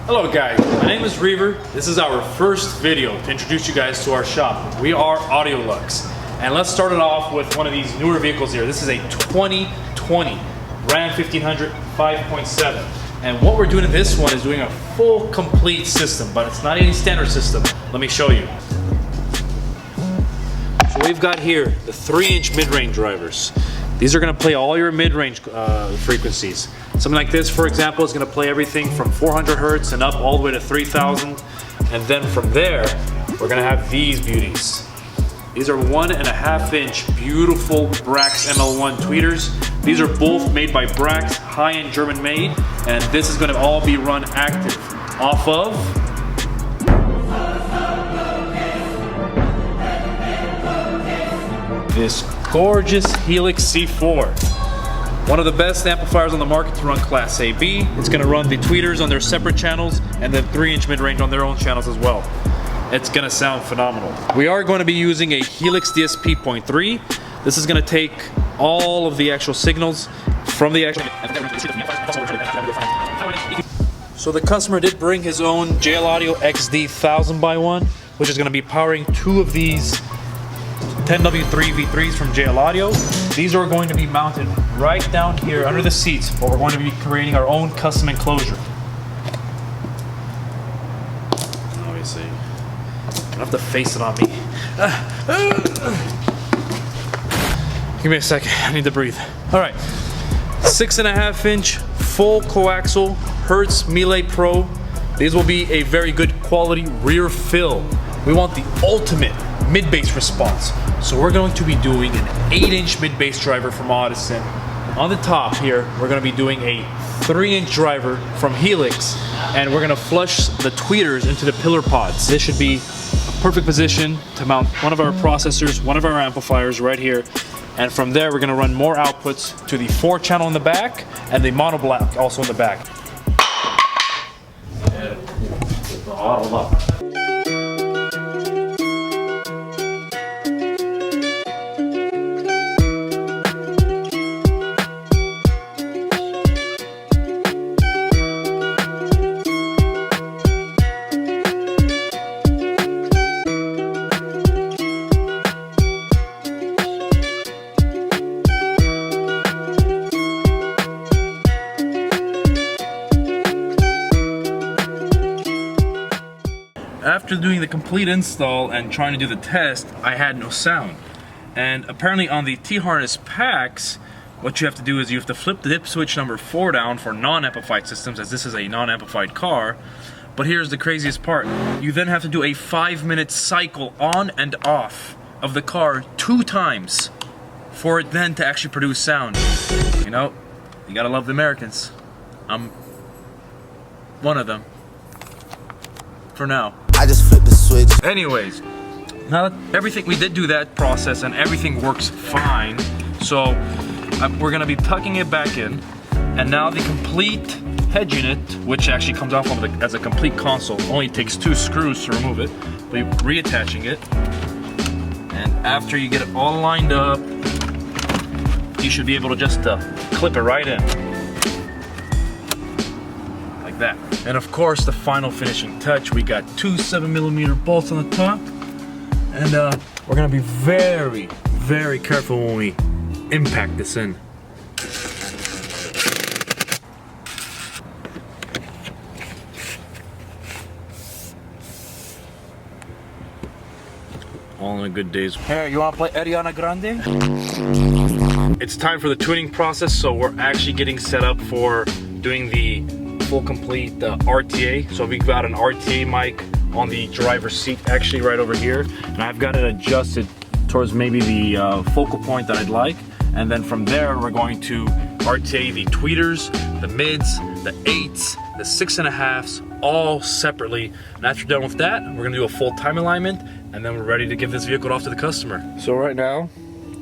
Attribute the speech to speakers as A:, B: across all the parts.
A: Hello guys, my name is Reaver. This is our first video to introduce you guys to our shop. We are Audiolux. And let's start it off with one of these newer vehicles here. This is a 2020 Ram 1500 5.7. And what we're doing in this one is doing a full complete system, but it's not any standard system. Let me show you. So we've got here the 3-inch mid-range drivers. These are going to play all your mid-range frequencies. Something like this, for example, is going to play everything from 400 Hertz and up all the way to 3000. And then from there, we're going to have these beauties. These are 1.5-inch beautiful Brax ML1 Tweeters. These are both made by Brax, high-end German made, and this is going to all be run active off of this gorgeous Helix C Four. One of the best amplifiers on the market to run Class AB. It's going to run the tweeters on their separate channels and then 3-inch mid-range on their own channels as well. It's going to sound phenomenal. We are going to be using a Helix DSP.3. This is going to take all of the actual signals from the actual... So the customer did bring his own JL Audio XD 1000x1, which is going to be powering 2 of these 10W3 V3s from JL Audio. These are going to be mounted right down here under the seats, but we're going to be creating our own custom enclosure. Obviously, you don't have to face it on me. Give me a second, I need to breathe. All right, 6.5-inch full coaxial Hertz Melee Pro. These will be a very good quality rear fill. We want the ultimate mid-bass response. So we're going to be doing an 8-inch mid-bass driver from Audison. On the top here, we're going to be doing a 3-inch driver from Helix, and we're going to flush the tweeters into the pillar pods. This should be a perfect position to mount one of our processors, one of our amplifiers right here. And from there, we're going to run more outputs to the 4-channel in the back and the mono block also in the back. After doing the complete install and trying to do the test, I had no sound. And apparently on the T-harness packs, what you have to do is you have to flip the dip switch number 4 down for non-amplified systems, as this is a non-amplified car. But here's the craziest part. You then have to do a 5-minute cycle on and off of the car 2 times for it then to actually produce sound. You know, you gotta love the Americans. I'm one of them. For now.
B: I just flipped the switch.
A: Anyways, now that everything, we did do that process and everything works fine. So we're gonna be tucking it back in. And now the complete head unit, which actually comes off of as a complete console, only takes 2 screws to remove it. We're reattaching it. And after you get it all lined up, you should be able to just clip it right in. Like that. And of course, the final finishing touch, we got 2 7mm bolts on the top. And we're gonna be very, very careful when we impact this in. All in a good day's. Here, you wanna play Ariana Grande? It's time for the tuning process, so we're actually getting set up for doing the full complete RTA. So we've got an RTA mic on the driver's seat, actually right over here, and I've got it adjusted towards maybe the focal point that I'd like. And then from there, we're going to RTA the tweeters, the mids, the 8s, the 6.5s, all separately. And after you're done with that, we're gonna do a full time alignment, and then we're ready to give this vehicle off to the customer. So right now,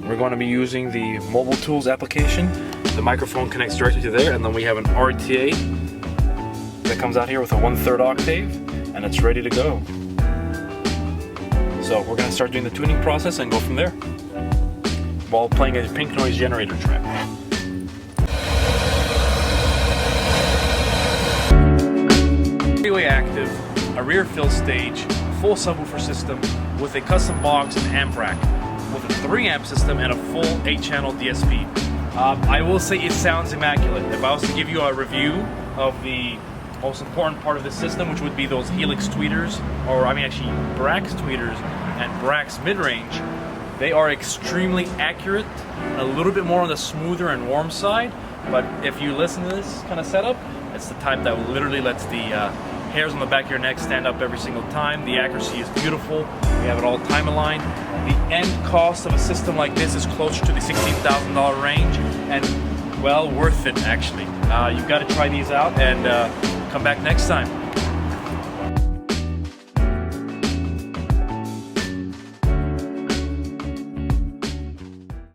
A: we're going to be using the Mobile Tools application. The microphone connects directly to there, and then we have an RTA that comes out here with a 1/3 octave, and it's ready to go. So we're going to start doing the tuning process and go from there while playing a pink noise generator track. three-way active, a rear fill stage, full subwoofer system with a custom box and amp rack, with a 3-amp system and a full 8-channel DSP. I will say it sounds immaculate. If I was to give you a review of the most important part of the system, which would be those Helix tweeters, or I mean actually Brax tweeters and Brax Midrange, they are extremely accurate, a little bit more on the smoother and warm side, but if you listen to this kind of setup, it's the type that literally lets the hairs on the back of your neck stand up every single time. The accuracy is beautiful. We have it all time aligned. The end cost of a system like this is closer to the $16,000 range, and well worth it actually. You've got to try these out and come back next time.